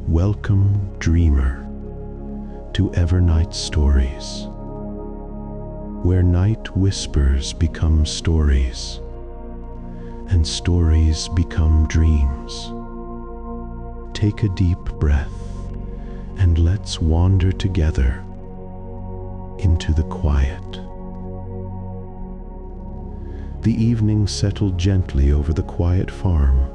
Welcome, dreamer, to Evernight Stories, where night whispers become stories, and stories become dreams. Take a deep breath, and let's wander together into the quiet. The evening settled gently over the quiet farm,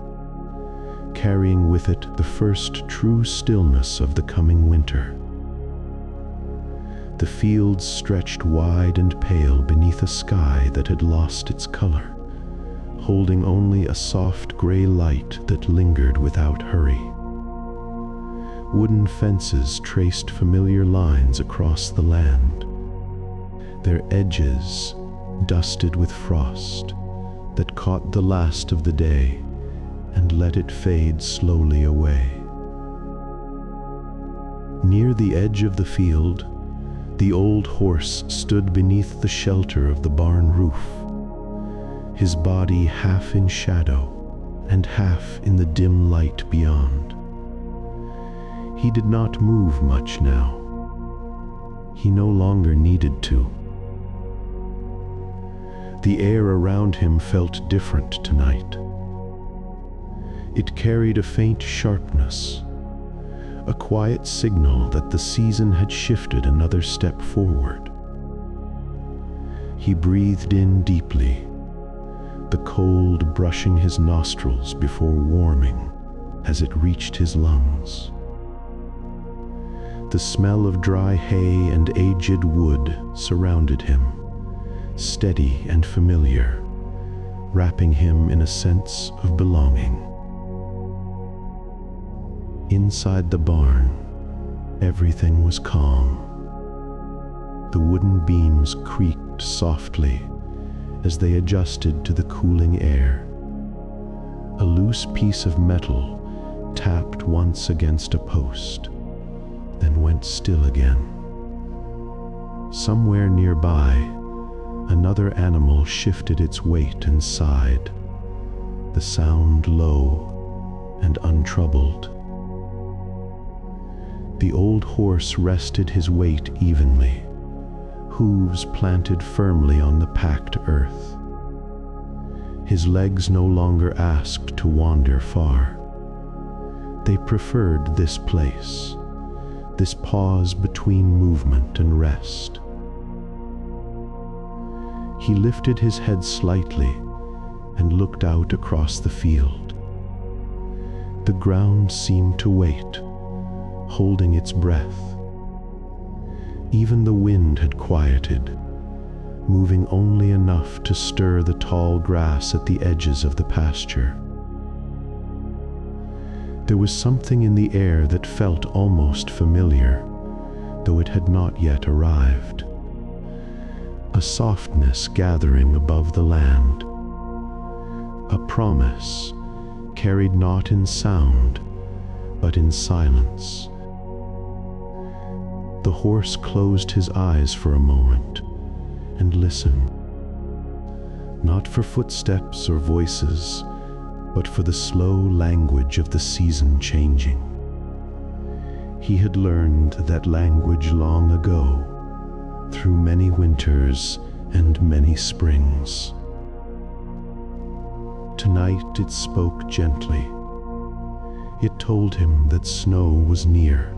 carrying with it the first true stillness of the coming winter. The fields stretched wide and pale beneath a sky that had lost its color, holding only a soft gray light that lingered without hurry. Wooden fences traced familiar lines across the land, their edges dusted with frost that caught the last of the day and let it fade slowly away. Near the edge of the field, the old horse stood beneath the shelter of the barn roof, his body half in shadow and half in the dim light beyond. He did not move much now. He no longer needed to. The air around him felt different tonight. It carried a faint sharpness, a quiet signal that the season had shifted another step forward. He breathed in deeply, the cold brushing his nostrils before warming as it reached his lungs. The smell of dry hay and aged wood surrounded him, steady and familiar, wrapping him in a sense of belonging. Inside the barn, everything was calm. The wooden beams creaked softly as they adjusted to the cooling air. A loose piece of metal tapped once against a post, then went still again. Somewhere nearby, another animal shifted its weight and sighed, the sound low and untroubled. The old horse rested his weight evenly, hooves planted firmly on the packed earth. His legs no longer asked to wander far. They preferred this place, this pause between movement and rest. He lifted his head slightly and looked out across the field. The ground seemed to wait, holding its breath. Even the wind had quieted, moving only enough to stir the tall grass at the edges of the pasture. There was something in the air that felt almost familiar, though it had not yet arrived. A softness gathering above the land. A promise carried not in sound, but in silence. The horse closed his eyes for a moment and listened, not for footsteps or voices, but for the slow language of the season changing. He had learned that language long ago, through many winters and many springs. Tonight it spoke gently. It told him that snow was near.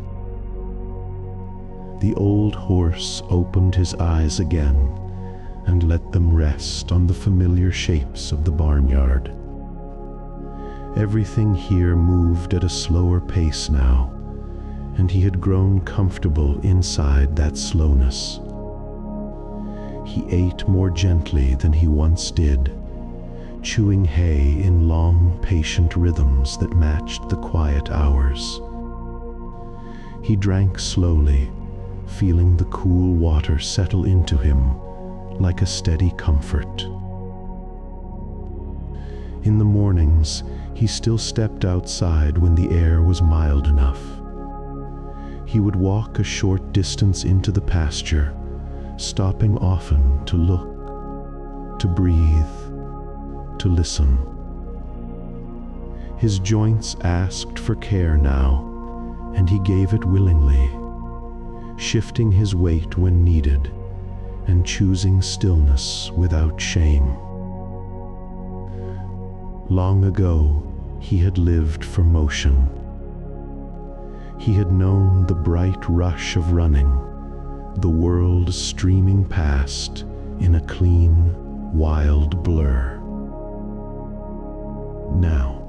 The old horse opened his eyes again and let them rest on the familiar shapes of the barnyard. Everything here moved at a slower pace now, and he had grown comfortable inside that slowness. He ate more gently than he once did, chewing hay in long, patient rhythms that matched the quiet hours. He drank slowly, feeling the cool water settle into him like a steady comfort. In the mornings, he still stepped outside when the air was mild enough. He would walk a short distance into the pasture, stopping often to look, to breathe, to listen. His joints asked for care now, and he gave it willingly, shifting his weight when needed and choosing stillness without shame. Long ago, he had lived for motion. He had known the bright rush of running, the world streaming past in a clean, wild blur. Now,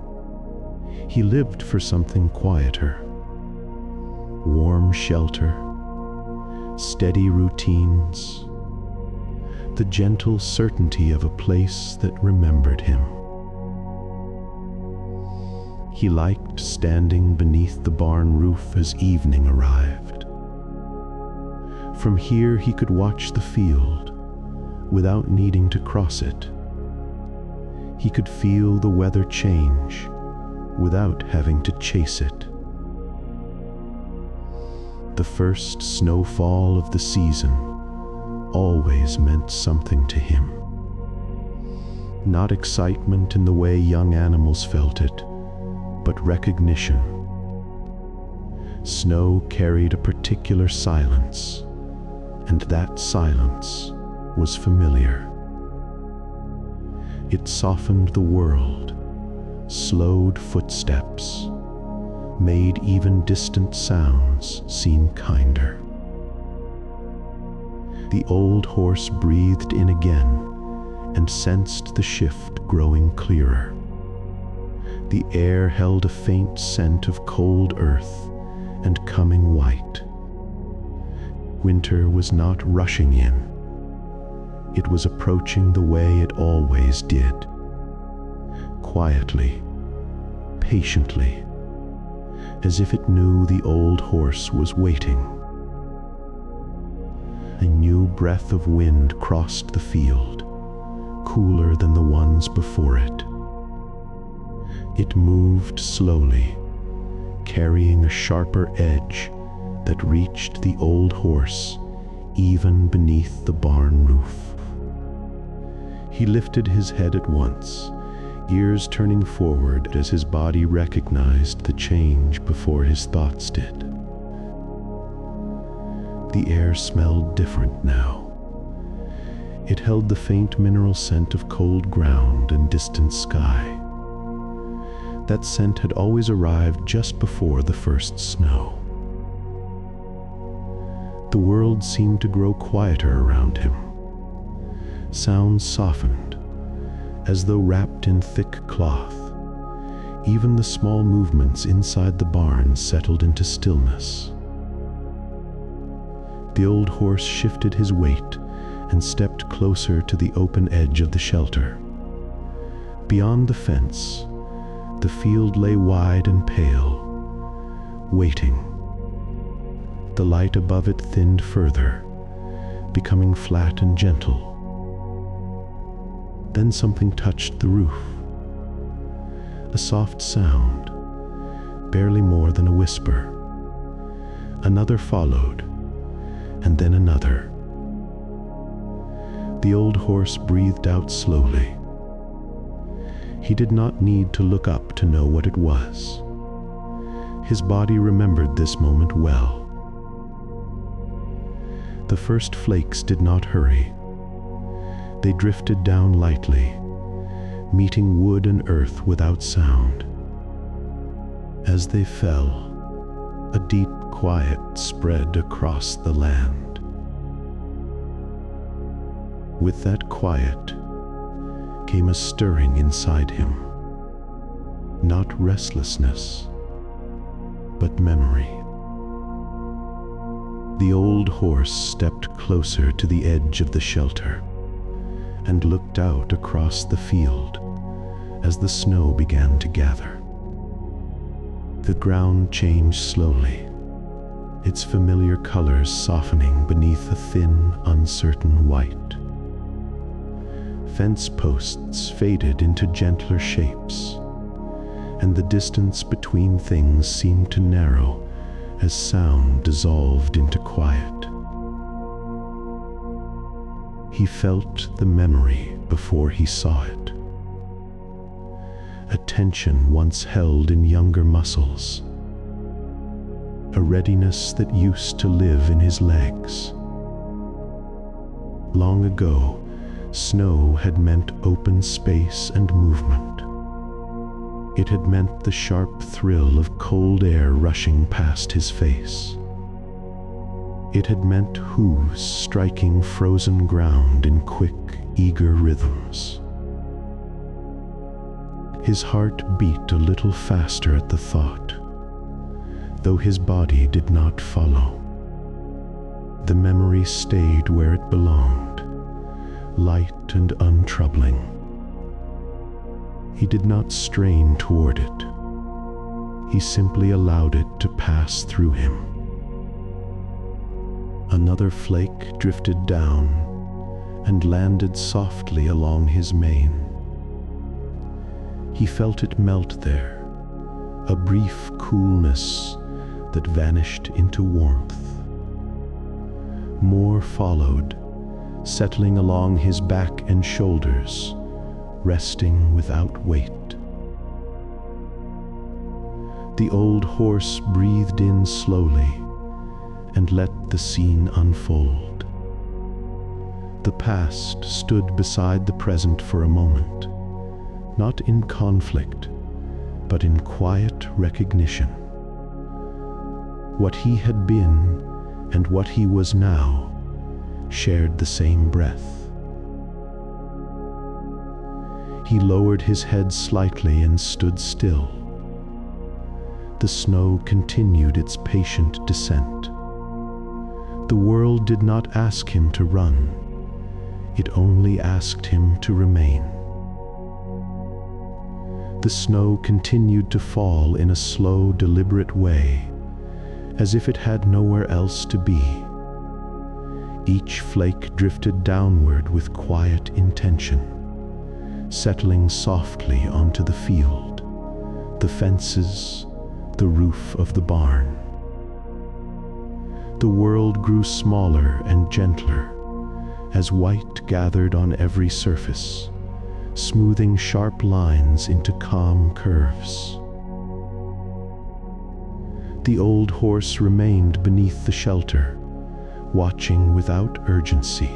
he lived for something quieter. Warm shelter, steady routines, the gentle certainty of a place that remembered him. He liked standing beneath the barn roof as evening arrived. From here he could watch the field without needing to cross it. He could feel the weather change without having to chase it. The first snowfall of the season always meant something to him. Not excitement in the way young animals felt it, but recognition. Snow carried a particular silence, and that silence was familiar. It softened the world, slowed footsteps, made even distant sounds seem kinder. The old horse breathed in again and sensed the shift growing clearer. The air held a faint scent of cold earth and coming white. Winter was not rushing in. It was approaching the way it always did. Quietly, patiently, as if it knew the old horse was waiting. A new breath of wind crossed the field, cooler than the ones before it. It moved slowly, carrying a sharper edge that reached the old horse even beneath the barn roof. He lifted his head at once, ears turning forward as his body recognized the change before his thoughts did. The air smelled different now. It held the faint mineral scent of cold ground and distant sky. That scent had always arrived just before the first snow. The world seemed to grow quieter around him. Sounds softened, as though wrapped in thick cloth. Even the small movements inside the barn settled into stillness. The old horse shifted his weight and stepped closer to the open edge of the shelter. Beyond the fence, the field lay wide and pale, waiting. The light above it thinned further, becoming flat and gentle. Then something touched the roof. A soft sound, barely more than a whisper. Another followed, and then another. The old horse breathed out slowly. He did not need to look up to know what it was. His body remembered this moment well. The first flakes did not hurry. They drifted down lightly, meeting wood and earth without sound. As they fell, a deep quiet spread across the land. With that quiet came a stirring inside him. Not restlessness, but memory. The old horse stepped closer to the edge of the shelter and looked out across the field as the snow began to gather. The ground changed slowly, its familiar colors softening beneath a thin, uncertain white. Fence posts faded into gentler shapes, and the distance between things seemed to narrow as sound dissolved into quiet. He felt the memory before he saw it. A tension once held in younger muscles. a readiness that used to live in his legs. Long ago, snow had meant open space and movement. It had meant the sharp thrill of cold air rushing past his face. It had meant hooves striking frozen ground in quick, eager rhythms. His heart beat a little faster at the thought, though his body did not follow. The memory stayed where it belonged, light and untroubling. He did not strain toward it. He simply allowed it to pass through him. Another flake drifted down and landed softly along his mane. He felt it melt there, a brief coolness that vanished into warmth. More followed, settling along his back and shoulders, resting without weight. The old horse breathed in slowly and let the scene unfold. The past stood beside the present for a moment, not in conflict, but in quiet recognition. What he had been and what he was now shared the same breath. He lowered his head slightly and stood still. The snow continued its patient descent. The world did not ask him to run. It only asked him to remain. The snow continued to fall in a slow, deliberate way, as if it had nowhere else to be. Each flake drifted downward with quiet intention, settling softly onto the field, the fences, the roof of the barn. The world grew smaller and gentler as white gathered on every surface, smoothing sharp lines into calm curves. The old horse remained beneath the shelter, watching without urgency.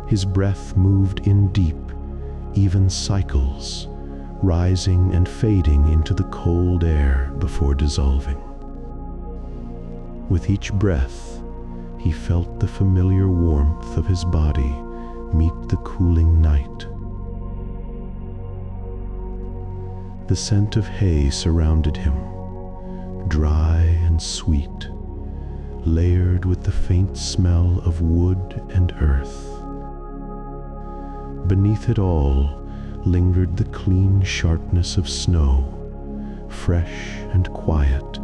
His breath moved in deep, even cycles, rising and fading into the cold air before dissolving. With each breath, he felt the familiar warmth of his body meet the cooling night. The scent of hay surrounded him, dry and sweet, layered with the faint smell of wood and earth. Beneath it all lingered the clean sharpness of snow, fresh and quiet,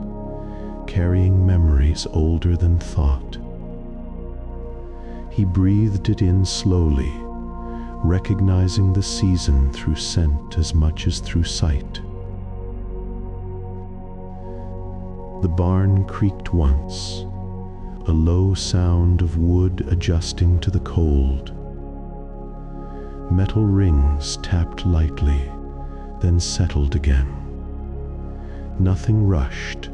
carrying memories older than thought. He breathed it in slowly, recognizing the season through scent as much as through sight. The barn creaked once, a low sound of wood adjusting to the cold. Metal rings tapped lightly, then settled again. Nothing rushed,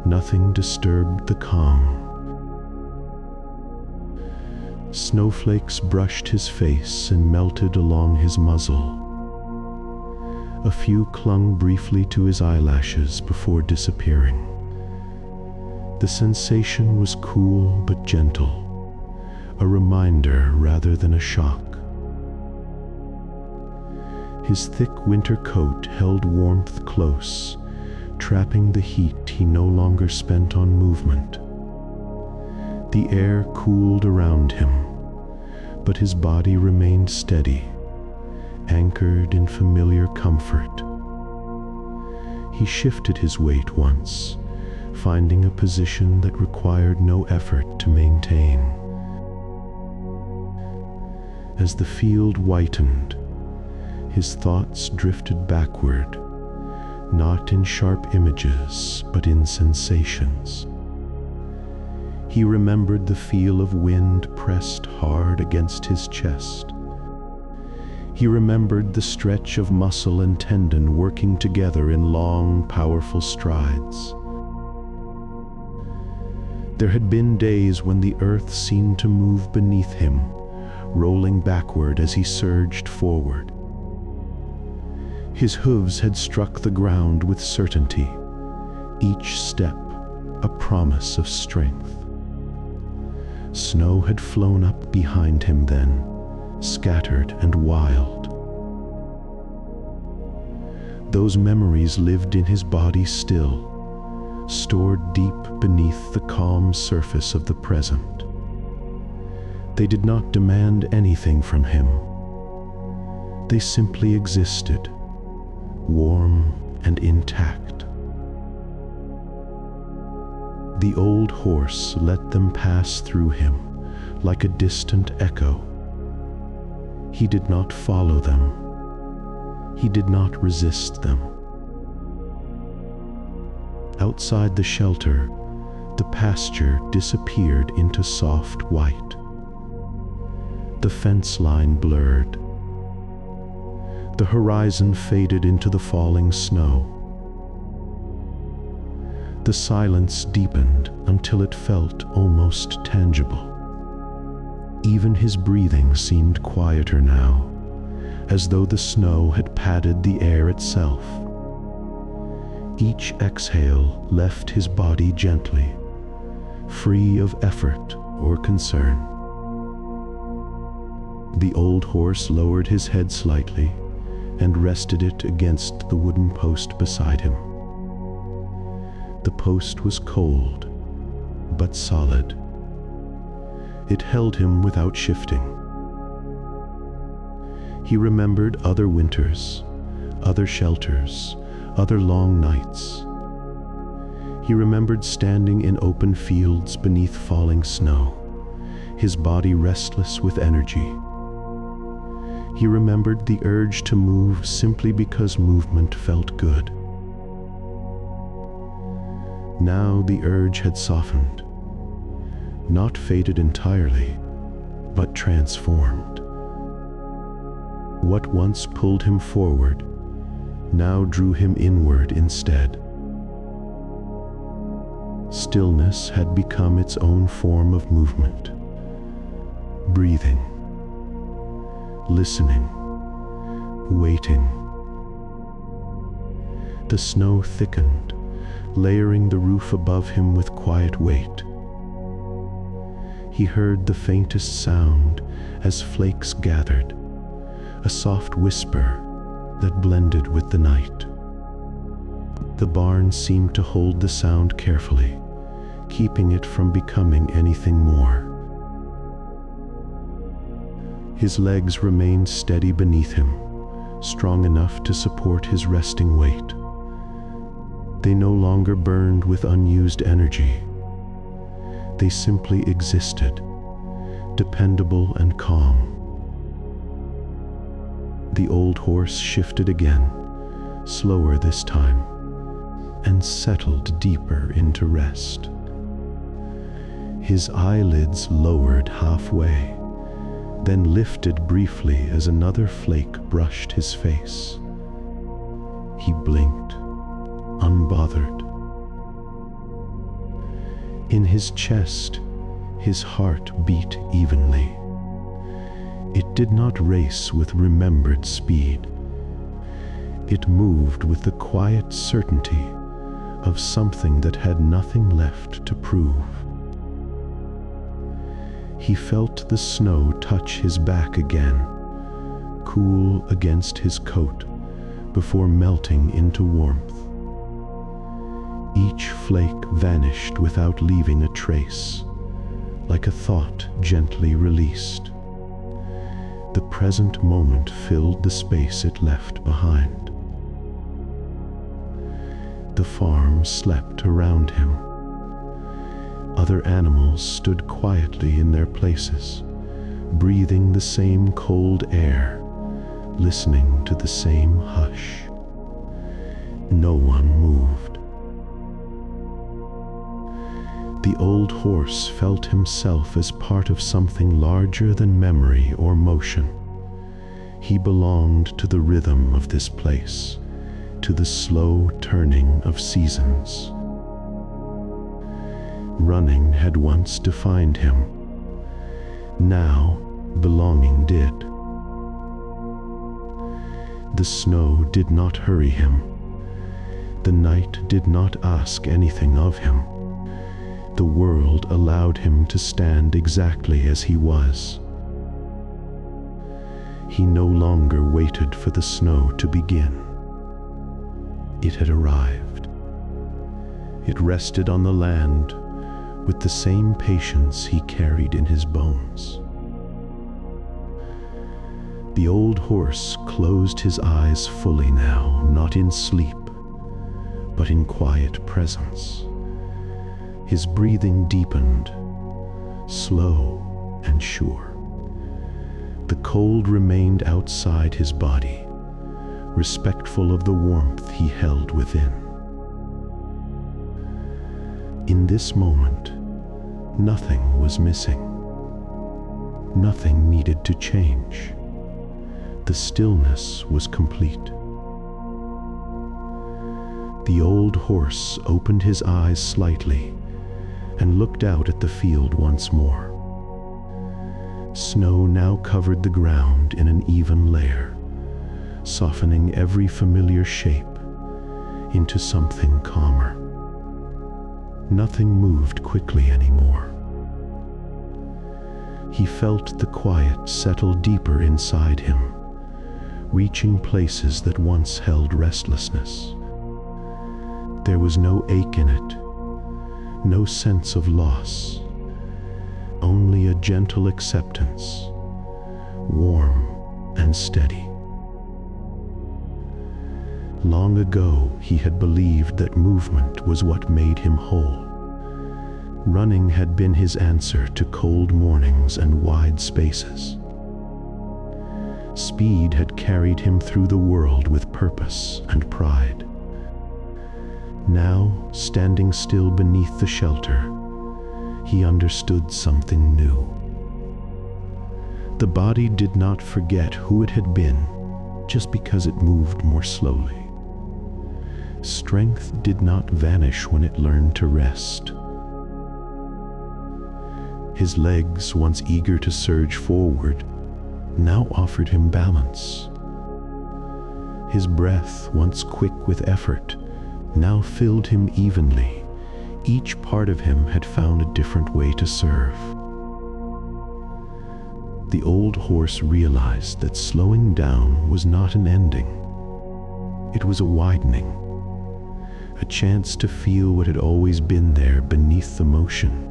nothing disturbed the calm. Snowflakes brushed his face and melted along his muzzle. A few clung briefly to his eyelashes before disappearing. The sensation was cool but gentle, a reminder rather than a shock. His thick winter coat held warmth close, trapping the heat he no longer spent on movement. The air cooled around him, but his body remained steady, anchored in familiar comfort. He shifted his weight once, finding a position that required no effort to maintain. As the field whitened, his thoughts drifted backward, not in sharp images, but in sensations. He remembered the feel of wind pressed hard against his chest. He remembered the stretch of muscle and tendon working together in long, powerful strides. There had been days when the earth seemed to move beneath him, rolling backward as he surged forward. His hooves had struck the ground with certainty, each step a promise of strength. Snow had flown up behind him then, scattered and wild. Those memories lived in his body still, stored deep beneath the calm surface of the present. They did not demand anything from him. They simply existed, warm and intact. The old horse let them pass through him like a distant echo. He did not follow them. He did not resist them. Outside the shelter, the pasture disappeared into soft white. The fence line blurred. The horizon faded into the falling snow. The silence deepened until it felt almost tangible. Even his breathing seemed quieter now, as though the snow had padded the air itself. Each exhale left his body gently, free of effort or concern. The old horse lowered his head slightly and rested it against the wooden post beside him. The post was cold, but solid. It held him without shifting. He remembered other winters, other shelters, other long nights. He remembered standing in open fields beneath falling snow, his body restless with energy. He remembered the urge to move simply because movement felt good. Now the urge had softened, not faded entirely, but transformed. What once pulled him forward now drew him inward instead. Stillness had become its own form of movement. Breathing, listening, waiting. The snow thickened, layering the roof above him with quiet weight. He heard the faintest sound as flakes gathered, a soft whisper that blended with the night. The barn seemed to hold the sound carefully, keeping it from becoming anything more. His legs remained steady beneath him, strong enough to support his resting weight. They no longer burned with unused energy. They simply existed, dependable and calm. The old horse shifted again, slower this time, and settled deeper into rest. His eyelids lowered halfway, then lifted briefly as another flake brushed his face. He blinked, unbothered. In his chest, his heart beat evenly. It did not race with remembered speed. It moved with the quiet certainty of something that had nothing left to prove. He felt the snow touch his back again, cool against his coat before melting into warmth. Each flake vanished without leaving a trace, like a thought gently released. The present moment filled the space it left behind. The farm slept around him. Other animals stood quietly in their places, breathing the same cold air, listening to the same hush. No one moved. The old horse felt himself as part of something larger than memory or motion. He belonged to the rhythm of this place, to the slow turning of seasons. Running had once defined him. Now, belonging did. The snow did not hurry him. The night did not ask anything of him. The world allowed him to stand exactly as he was. He no longer waited for the snow to begin. It had arrived. It rested on the land with the same patience he carried in his bones. The old horse closed his eyes fully now, not in sleep, but in quiet presence. His breathing deepened, slow and sure. The cold remained outside his body, respectful of the warmth he held within. In this moment, nothing was missing. Nothing needed to change. The stillness was complete. The old horse opened his eyes slightly and looked out at the field once more. Snow now covered the ground in an even layer, softening every familiar shape into something calmer. Nothing moved quickly anymore. He felt the quiet settle deeper inside him, reaching places that once held restlessness. There was no ache in it, no sense of loss, only a gentle acceptance, warm and steady. Long ago, he had believed that movement was what made him whole. Running had been his answer to cold mornings and wide spaces. Speed had carried him through the world with purpose and pride. Now, standing still beneath the shelter, he understood something new. The body did not forget who it had been just because it moved more slowly. Strength did not vanish when it learned to rest. His legs, once eager to surge forward, now offered him balance. His breath, once quick with effort, now filled him evenly. Each part of him had found a different way to serve. The old horse realized that slowing down was not an ending. It was a widening, a chance to feel what had always been there beneath the motion.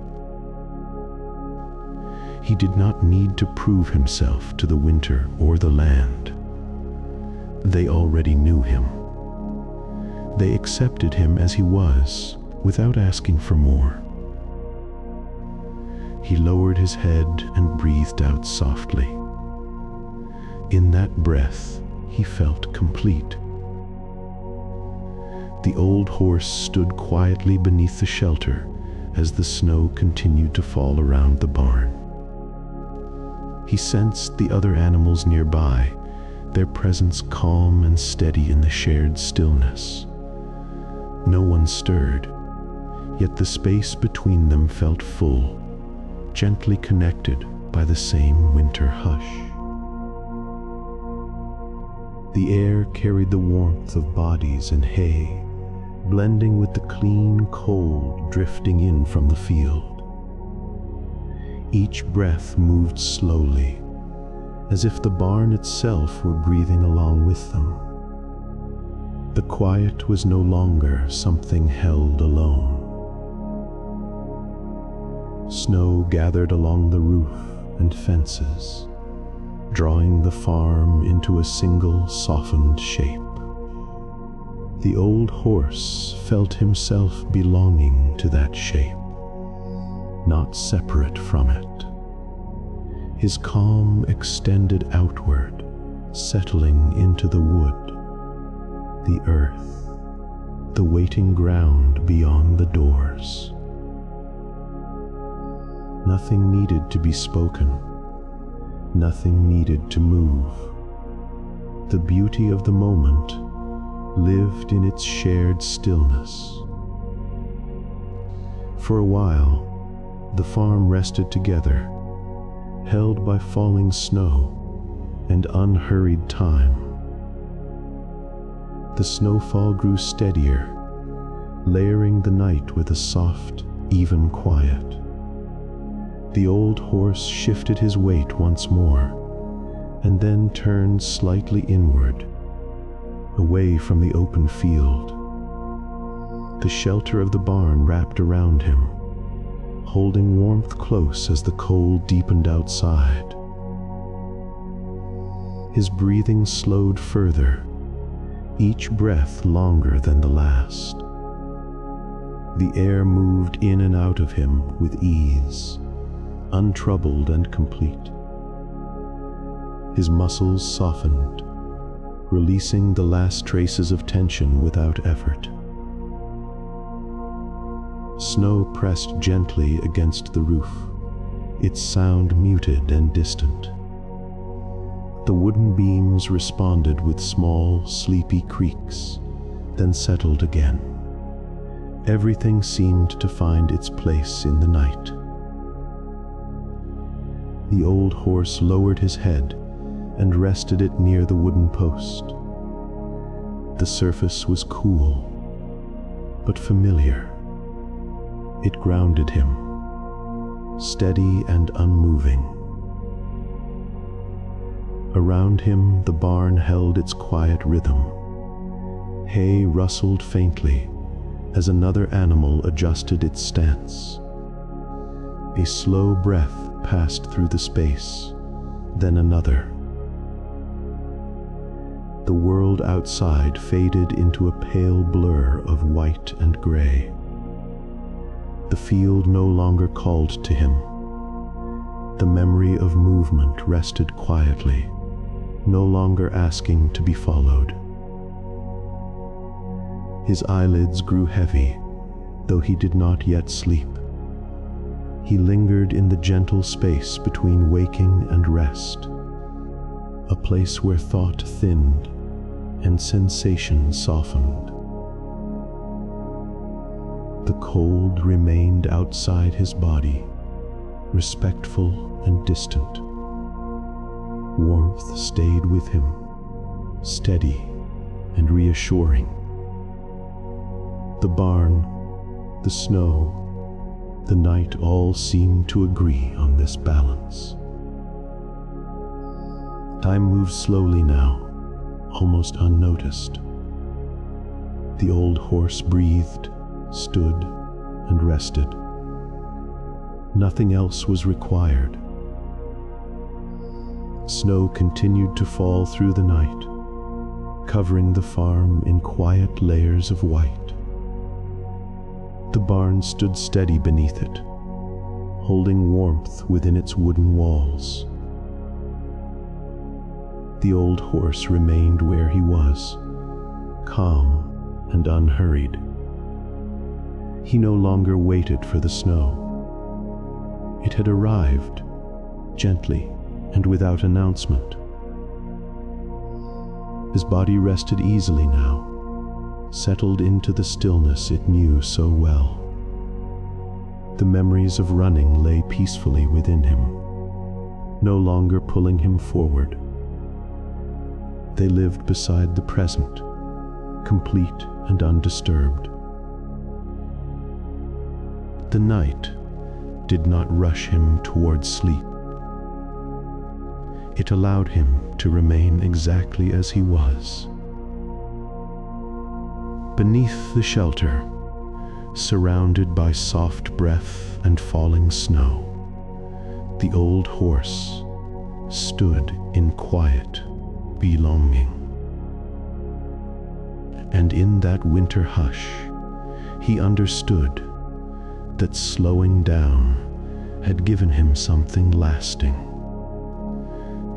He did not need to prove himself to the winter or the land. They already knew him. They accepted him as he was, without asking for more. He lowered his head and breathed out softly. In that breath, he felt complete. The old horse stood quietly beneath the shelter as the snow continued to fall around the barn. He sensed the other animals nearby, their presence calm and steady in the shared stillness. No one stirred, yet the space between them felt full, gently connected by the same winter hush. The air carried the warmth of bodies and hay, blending with the clean cold drifting in from the field. Each breath moved slowly, as if the barn itself were breathing along with them. The quiet was no longer something held alone. Snow gathered along the roof and fences, drawing the farm into a single softened shape. The old horse felt himself belonging to that shape, not separate from it. His calm extended outward, settling into the wood, the earth, the waiting ground beyond the doors. Nothing needed to be spoken. Nothing needed to move. The beauty of the moment lived in its shared stillness. For a while, the farm rested together, held by falling snow and unhurried time. The snowfall grew steadier, layering the night with a soft, even quiet. The old horse shifted his weight once more, and then turned slightly inward, away from the open field. The shelter of the barn wrapped around him, holding warmth close as the cold deepened outside. His breathing slowed further, each breath longer than the last. The air moved in and out of him with ease, untroubled and complete. His muscles softened, releasing the last traces of tension without effort. Snow pressed gently against the roof, its sound muted and distant. The wooden beams responded with small, sleepy creaks, then settled again. Everything seemed to find its place in the night. The old horse lowered his head and rested it near the wooden post. The surface was cool, but familiar. It grounded him, steady and unmoving. Around him, the barn held its quiet rhythm. Hay rustled faintly as another animal adjusted its stance. A slow breath passed through the space, then another. The world outside faded into a pale blur of white and gray. The field no longer called to him. The memory of movement rested quietly, no longer asking to be followed. His eyelids grew heavy, though he did not yet sleep. He lingered in the gentle space between waking and rest, a place where thought thinned and sensation softened. The cold remained outside his body, respectful and distant. Warmth stayed with him, steady and reassuring. The barn, the snow, the night all seemed to agree on this balance. Time moved slowly now, almost unnoticed. The old horse breathed, stood, and rested. Nothing else was required. Snow continued to fall through the night, covering the farm in quiet layers of white. The barn stood steady beneath it, holding warmth within its wooden walls. The old horse remained where he was, calm and unhurried. He no longer waited for the snow. It had arrived, gently and without announcement. His body rested easily now, settled into the stillness it knew so well. The memories of running lay peacefully within him, no longer pulling him forward. They lived beside the present, complete and undisturbed. The night did not rush him toward sleep. It allowed him to remain exactly as he was. Beneath the shelter, surrounded by soft breath and falling snow, the old horse stood in quiet belonging. And in that winter hush, he understood that slowing down had given him something lasting.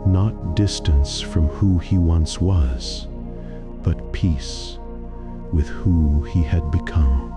Not distance from who he once was, but peace with who he had become.